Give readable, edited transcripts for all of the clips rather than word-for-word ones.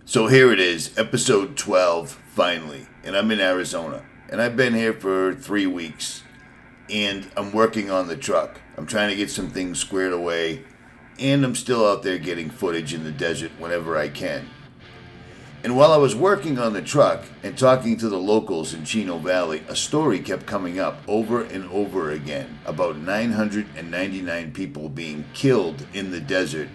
So here it is, episode 12, finally. And I'm in Arizona. And I've been here for 3 weeks. And I'm working on the truck. I'm trying to get some things squared away. And I'm still out there getting footage in the desert whenever I can. And while I was working on the truck and talking to the locals in Chino Valley, a story kept coming up over and over again about 999 people being killed in the desert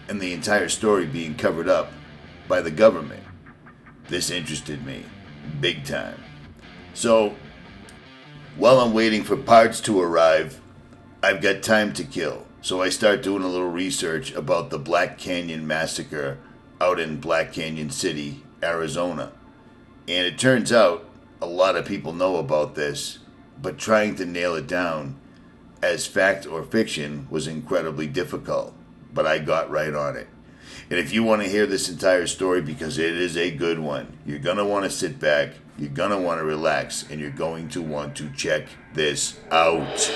and the entire story being covered up by the government. This interested me big time. So, while I'm waiting for parts to arrive, I've got time to kill. So I start doing a little research about the Black Canyon Massacre out in Black Canyon City, Arizona. And it turns out a lot of people know about this, but trying to nail it down as fact or fiction was incredibly difficult. But I got right on it. And if you want to hear this entire story, because it is a good one, you're going to want to sit back, you're going to want to relax, and you're going to want to check this out.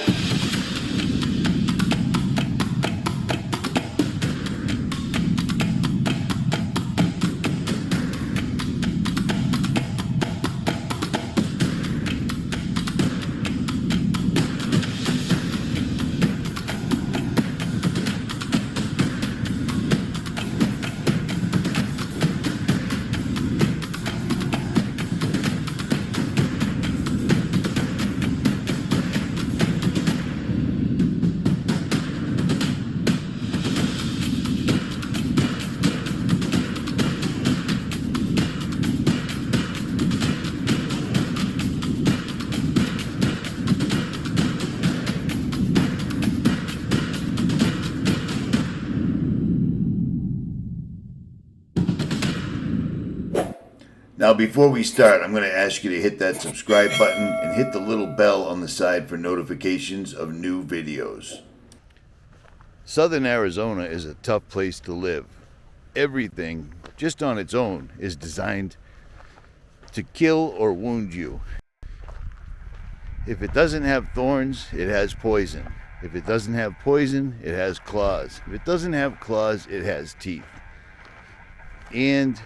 Now, before we start, I'm going to ask you to hit that subscribe button and hit the little bell on the side for notifications of new videos. Southern Arizona is a tough place to live. Everything, just on its own, is designed to kill or wound you. If it doesn't have thorns, it has poison. If it doesn't have poison, it has claws. If it doesn't have claws, it has teeth. And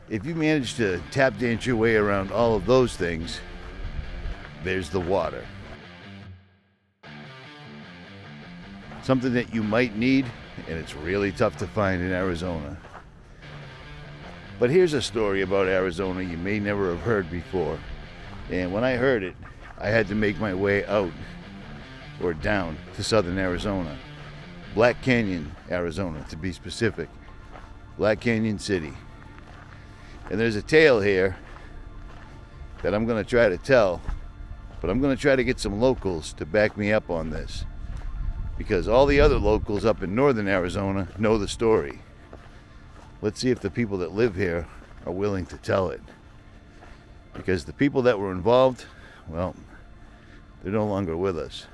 if you manage to tap dance your way around all of those things, there's the water. Something that you might need, and it's really tough to find in Arizona. But here's a story about Arizona you may never have heard before. And when I heard it, I had to make my way out, or down, to southern Arizona. Black Canyon, Arizona, to be specific. Black Canyon City. And there's a tale here that I'm going to try to tell, but I'm going to try to get some locals to back me up on this, because all the other locals up in northern Arizona know the story. Let's see if the people that live here are willing to tell it, because the people that were involved, well, they're no longer with us.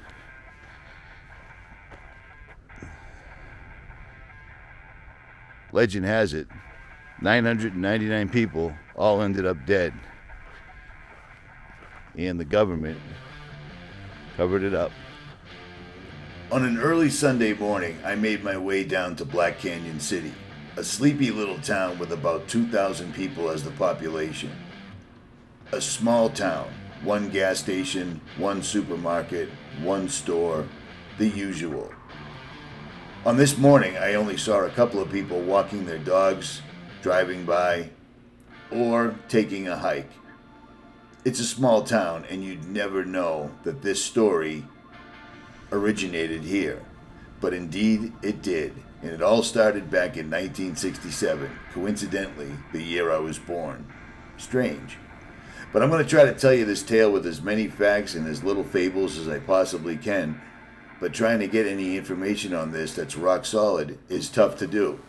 Legend has it 999 people all ended up dead, and the government covered it up. On an early Sunday morning, I made my way down to Black Canyon City, a sleepy little town with about 2,000 people as the population. A small town, one gas station, one supermarket, one store, the usual. On this morning, I only saw a couple of people walking their dogs, driving by, or taking a hike. It's a small town, and you'd never know that this story originated here. But indeed, it did. And it all started back in 1967, coincidentally, the year I was born. Strange. But I'm going to try to tell you this tale with as many facts and as little fables as I possibly can. But trying to get any information on this that's rock solid is tough to do.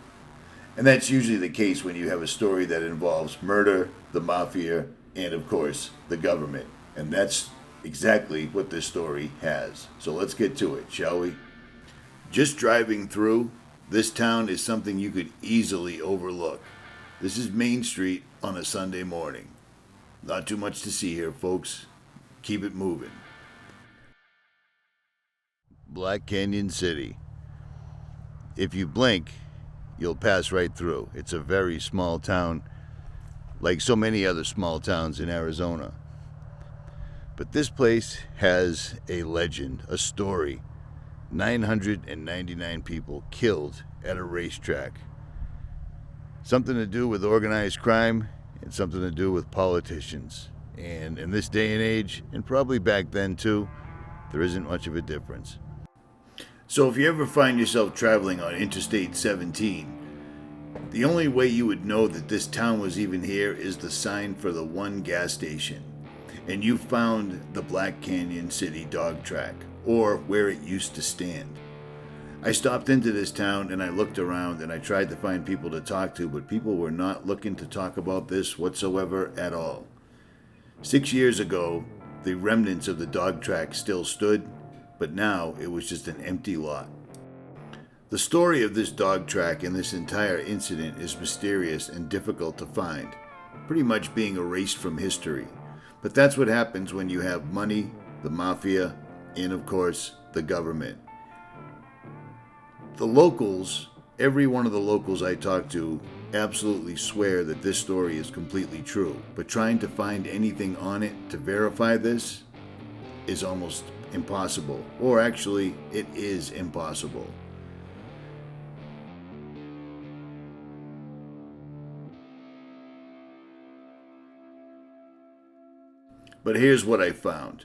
And that's usually the case when you have a story that involves murder, the mafia, and of course, the government. And that's exactly what this story has. So let's get to it, shall we? Just driving through, this town is something you could easily overlook. This is Main Street on a Sunday morning. Not too much to see here, folks. Keep it moving. Black Canyon City. If you blink, you'll pass right through. It's a very small town, like so many other small towns in Arizona. But this place has a legend, a story. 999 people killed at a racetrack. Something to do with organized crime and something to do with politicians. And in this day and age, and probably back then too, there isn't much of a difference. So if you ever find yourself traveling on Interstate 17, the only way you would know that this town was even here is the sign for the one gas station. And you found the Black Canyon City dog track, or where it used to stand. I stopped into this town and I looked around and I tried to find people to talk to, but people were not looking to talk about this whatsoever at all. 6 years ago, the remnants of the dog track still stood, but now it was just an empty lot. The story of this dog track and this entire incident is mysterious and difficult to find, pretty much being erased from history. But that's what happens when you have money, the mafia, and of course, the government. The locals, every one of the locals I talk to, absolutely swear that this story is completely true. But trying to find anything on it to verify this is almost impossible. Or actually, it is impossible. But here's what I found.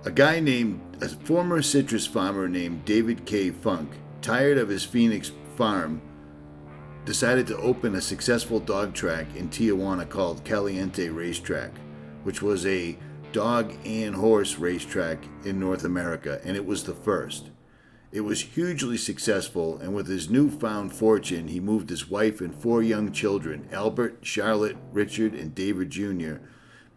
A former citrus farmer named David K. Funk, tired of his Phoenix farm, decided to open a successful dog track in Tijuana called Caliente Racetrack, which was a dog and horse racetrack in North America, and it was the first. It was hugely successful, and with his newfound fortune, he moved his wife and 4 young children, Albert, Charlotte, Richard, and David Jr.,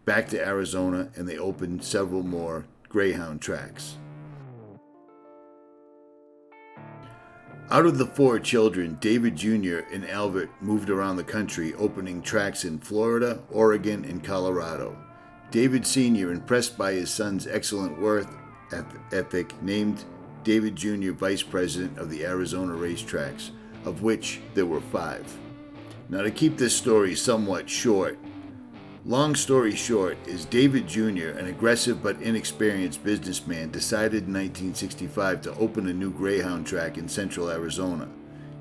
back to Arizona, and they opened several more greyhound tracks. Out of the 4 children, David Jr. and Albert moved around the country, opening tracks in Florida, Oregon, and Colorado. David Sr., impressed by his son's excellent work ethic, named David Jr. Vice President of the Arizona racetracks, of which there were 5. Now, to keep this story somewhat short, long story short is David Jr., an aggressive but inexperienced businessman, decided in 1965 to open a new greyhound track in central Arizona.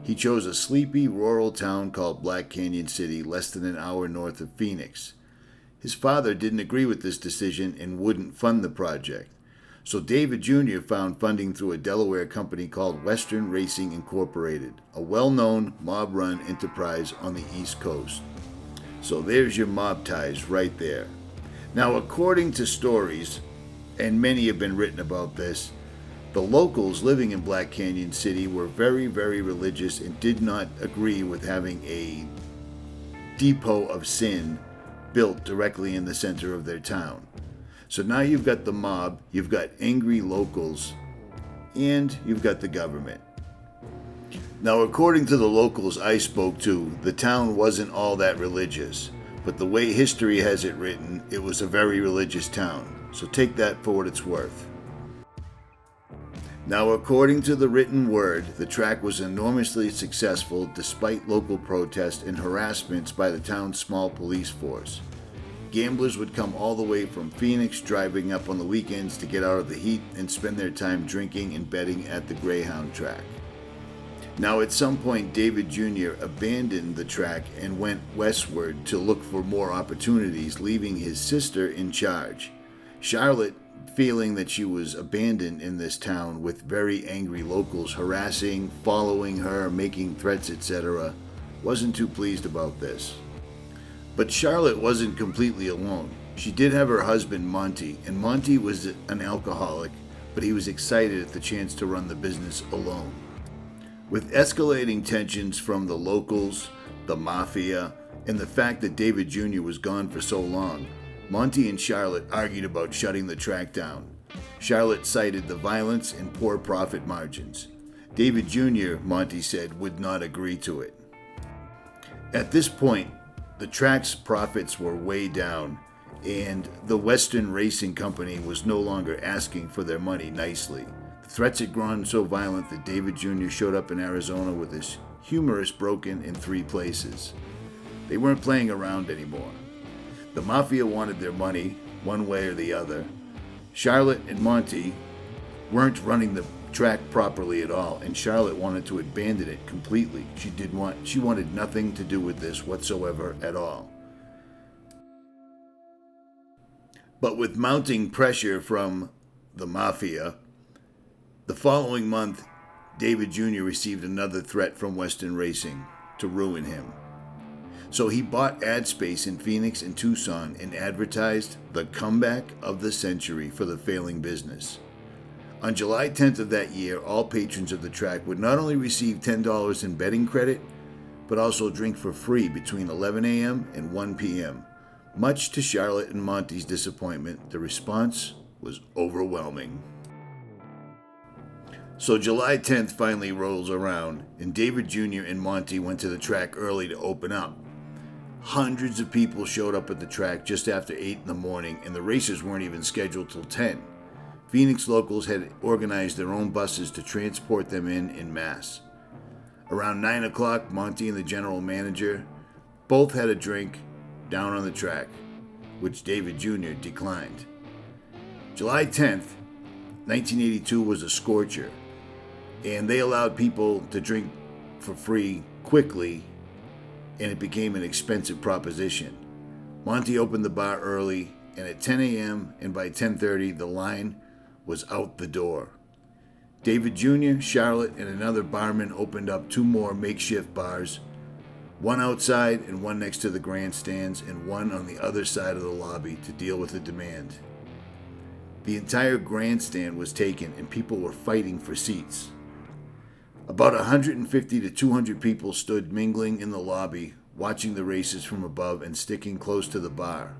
He chose a sleepy rural town called Black Canyon City, less than an hour north of Phoenix. His father didn't agree with this decision and wouldn't fund the project. So David Jr. found funding through a Delaware company called Western Racing Incorporated, a well-known mob-run enterprise on the East Coast. So there's your mob ties right there. Now, according to stories, and many have been written about this, the locals living in Black Canyon City were very, very religious and did not agree with having a depot of sin built directly in the center of their town. So now you've got the mob, you've got angry locals, and you've got the government. Now, according to the locals I spoke to, the town wasn't all that religious, but the way history has it written, it was a very religious town. So take that for what it's worth. Now, according to the written word, the track was enormously successful despite local protests and harassments by the town's small police force. Gamblers would come all the way from Phoenix, driving up on the weekends to get out of the heat and spend their time drinking and betting at the greyhound track. Now, at some point, David Jr. abandoned the track and went westward to look for more opportunities, leaving his sister in charge. Charlotte, feeling that she was abandoned in this town with very angry locals harassing, following her, making threats, etc., wasn't too pleased about this. But Charlotte wasn't completely alone. She did have her husband, Monty, and Monty was an alcoholic, but he was excited at the chance to run the business alone. With escalating tensions from the locals, the mafia, and the fact that David Jr. was gone for so long, Monty and Charlotte argued about shutting the track down. Charlotte cited the violence and poor profit margins. David Jr., Monty said, would not agree to it. At this point, the track's profits were way down, and the Western Racing Company was no longer asking for their money nicely. The threats had grown so violent that David Jr. showed up in Arizona with his humorous broken in 3 places. They weren't playing around anymore. The Mafia wanted their money, one way or the other. Charlotte and Monty weren't running the track properly at all, and Charlotte wanted to abandon it completely. She wanted nothing to do with this whatsoever at all. But with mounting pressure from the Mafia, the following month, David Jr. received another threat from Western Racing to ruin him. So he bought ad space in Phoenix and Tucson and advertised the comeback of the century for the failing business. On July 10th of that year, all patrons of the track would not only receive $10 in betting credit, but also drink for free between 11 a.m. and 1 p.m. Much to Charlotte and Monty's disappointment, the response was overwhelming. So July 10th finally rolls around, and David Jr. and Monty went to the track early to open up. Hundreds of people showed up at the track just after 8 in the morning, and the races weren't even scheduled till 10. Phoenix locals had organized their own buses to transport them in masse. Around 9 o'clock, Monty and the general manager both had a drink down on the track, which David Jr. declined. July 10th, 1982 was a scorcher, and they allowed people to drink for free quickly, and it became an expensive proposition. Monty opened the bar early, and at 10 a.m. and by 10:30 the line was out the door. David Jr., Charlotte, and another barman opened up 2 more makeshift bars, one outside and one next to the grandstands, and one on the other side of the lobby to deal with the demand. The entire grandstand was taken and people were fighting for seats. About 150 to 200 people stood mingling in the lobby, watching the races from above and sticking close to the bar.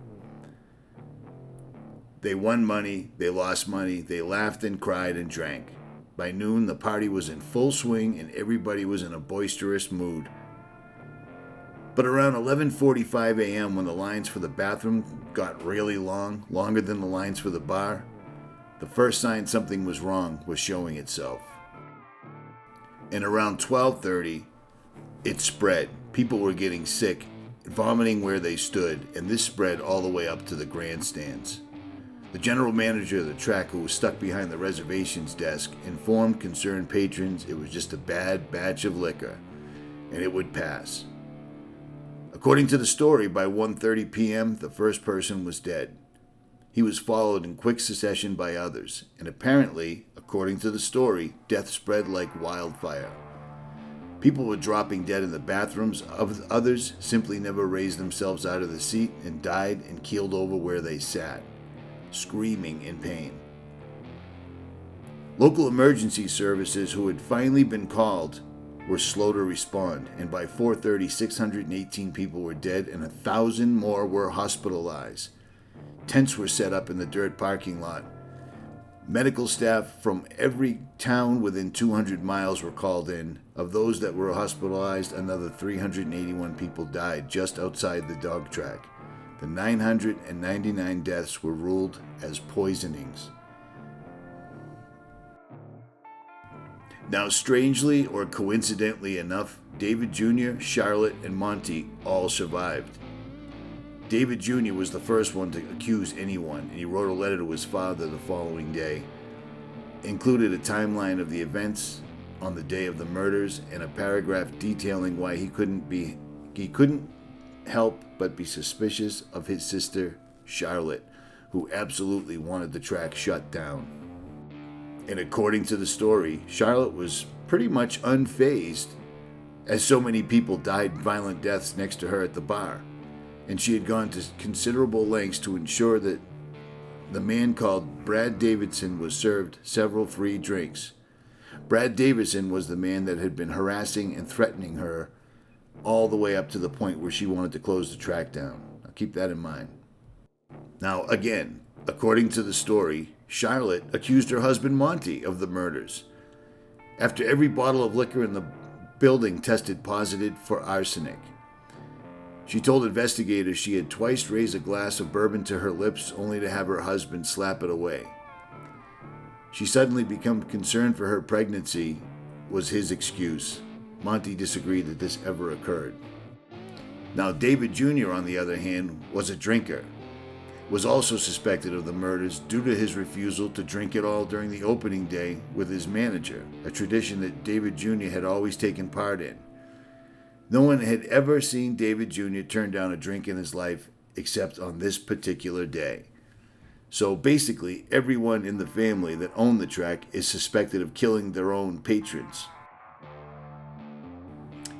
They won money, they lost money, they laughed and cried and drank. By noon, the party was in full swing and everybody was in a boisterous mood. But around 11:45 a.m., when the lines for the bathroom got really long, longer than the lines for the bar, the first sign something was wrong was showing itself. And around 12:30, it spread. People were getting sick, vomiting where they stood, and this spread all the way up to the grandstands. The general manager of the track, who was stuck behind the reservations desk, informed concerned patrons it was just a bad batch of liquor, and it would pass. According to the story, by 1:30 p.m., the first person was dead. He was followed in quick succession by others, and apparently, according to the story, death spread like wildfire. People were dropping dead in the bathrooms, others simply never raised themselves out of the seat and died and keeled over where they sat, screaming in pain. Local emergency services, who had finally been called, were slow to respond, and by 4:30, 618 people were dead and 1,000 more were hospitalized. Tents were set up in the dirt parking lot. Medical staff from every town within 200 miles were called in. Of those that were hospitalized, another 381 people died just outside the dog track. The 999 deaths were ruled as poisonings. Now, strangely or coincidentally enough, David Jr., Charlotte, and Monty all survived. David Jr. was the first one to accuse anyone, and he wrote a letter to his father the following day. It included a timeline of the events on the day of the murders and a paragraph detailing why he couldn't help but be suspicious of his sister, Charlotte, who absolutely wanted the track shut down. And according to the story, Charlotte was pretty much unfazed, as so many people died violent deaths next to her at the bar, and she had gone to considerable lengths to ensure that the man called Brad Davidson was served several free drinks. Brad Davidson was the man that had been harassing and threatening her all the way up to the point where she wanted to close the track down. Now keep that in mind. Now again, according to the story, Charlotte accused her husband Monty of the murders. After every bottle of liquor in the building tested positive for arsenic. She told investigators she had twice raised a glass of bourbon to her lips only to have her husband slap it away. She suddenly became concerned for her pregnancy was his excuse. Monty disagreed that this ever occurred. Now, David Jr., on the other hand, was a drinker. Was also suspected of the murders due to his refusal to drink at all during the opening day with his manager, a tradition that David Jr. had always taken part in. No one had ever seen David Jr. turn down a drink in his life except on this particular day. So basically, everyone in the family that owned the track is suspected of killing their own patrons.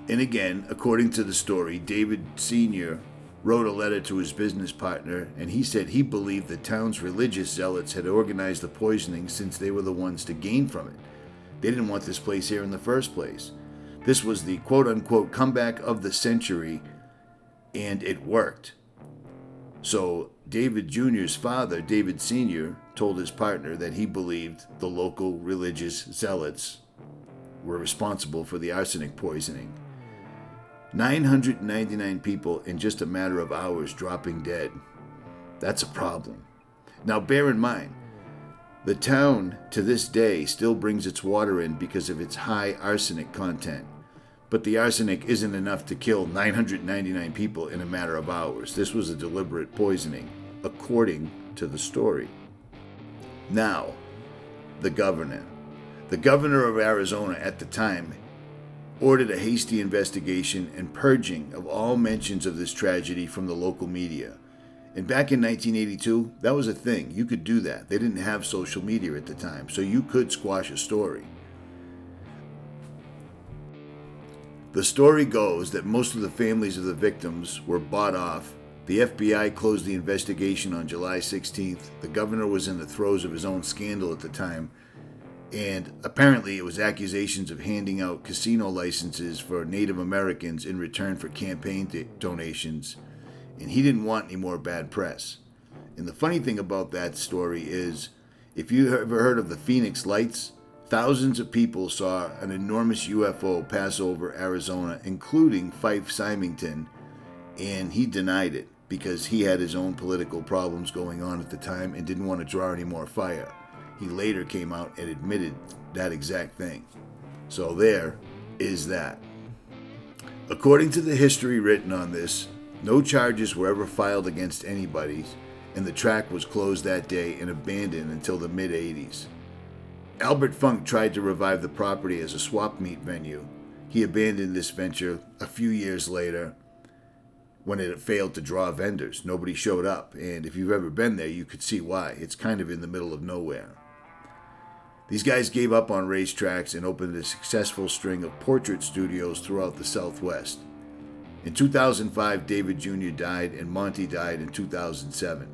And again, according to the story, David Sr. wrote a letter to his business partner, and he said he believed the town's religious zealots had organized the poisoning since they were the ones to gain from it. They didn't want this place here in the first place. This was the quote-unquote comeback of the century, and it worked. So David Jr.'s father, David Sr., told his partner that he believed the local religious zealots were responsible for the arsenic poisoning. 999 people in just a matter of hours dropping dead. That's a problem. Now bear in mind, the town to this day still brings its water in because of its high arsenic content. But the arsenic isn't enough to kill 999 people in a matter of hours. This was a deliberate poisoning, according to the story. Now, the governor. The governor of Arizona at the time ordered a hasty investigation and purging of all mentions of this tragedy from the local media. And back in 1982, that was a thing. You could do that. They didn't have social media at the time, so you could squash a story. The story goes that most of the families of the victims were bought off. The FBI closed the investigation on July 16th. The governor was in the throes of his own scandal at the time, and apparently it was accusations of handing out casino licenses for Native Americans in return for campaign donations, and he didn't want any more bad press. And the funny thing about that story is, if you ever heard of the Phoenix Lights, thousands of people saw an enormous UFO pass over Arizona, including Fife Symington, and he denied it because he had his own political problems going on at the time and didn't want to draw any more fire. He later came out and admitted that exact thing. So there is that. According to the history written on this, no charges were ever filed against anybody, and the track was closed that day and abandoned until the mid-'80s. Albert Funk tried to revive the property as a swap meet venue. He abandoned this venture a few years later when it failed to draw vendors. Nobody showed up, and if you've ever been there, you could see why. It's kind of in the middle of nowhere. These guys gave up on racetracks and opened a successful string of portrait studios throughout the Southwest. In 2005, David Jr. died, and Monty died in 2007.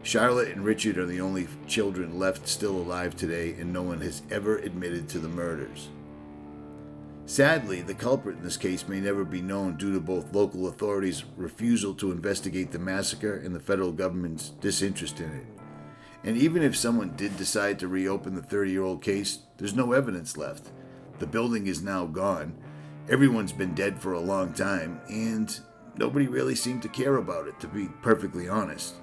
Charlotte and Richard are the only children left still alive today, and no one has ever admitted to the murders. Sadly, the culprit in this case may never be known due to both local authorities' refusal to investigate the massacre and the federal government's disinterest in it. And even if someone did decide to reopen the 30-year-old case, there's no evidence left. The building is now gone. Everyone's been dead for a long time, and nobody really seemed to care about it, to be perfectly honest.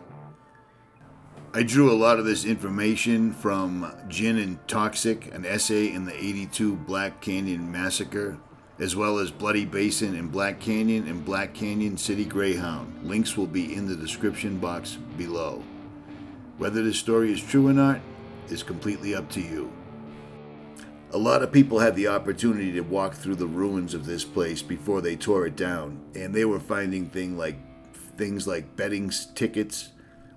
I drew a lot of this information from Gin and Toxic, an essay in the '82 Black Canyon Massacre, as well as Bloody Basin in Black Canyon and Black Canyon City Greyhound. Links will be in the description box below. Whether this story is true or not is completely up to you. A lot of people had the opportunity to walk through the ruins of this place before they tore it down, and they were finding things like betting tickets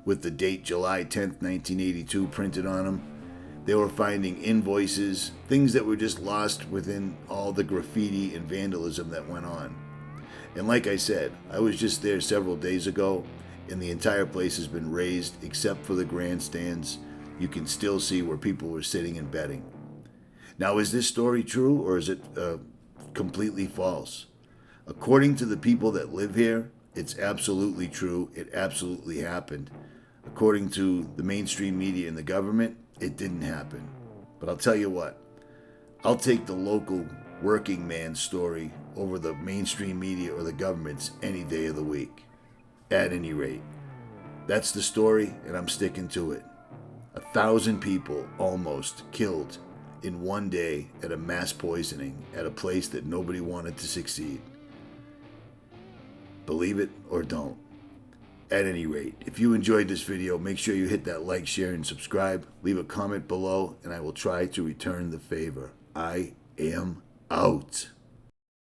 with the date July 10th, 1982 printed on them. They were finding invoices, things that were just lost within all the graffiti and vandalism that went on. And like I said, I was just there several days ago, and the entire place has been razed except for the grandstands. You can still see where people were sitting and betting. Now, is this story true, or is it completely false? According to the people that live here, it's absolutely true. It absolutely happened. According to the mainstream media and the government, it didn't happen. But I'll tell you what, I'll take the local working man's story over the mainstream media or the government's any day of the week. At any rate, that's the story, and I'm sticking to it. 1,000 people almost killed in one day at a mass poisoning at a place that nobody wanted to succeed. Believe it or don't. At any rate, if you enjoyed this video, make sure you hit that like, share, and subscribe. Leave a comment below, and I will try to return the favor. I am out.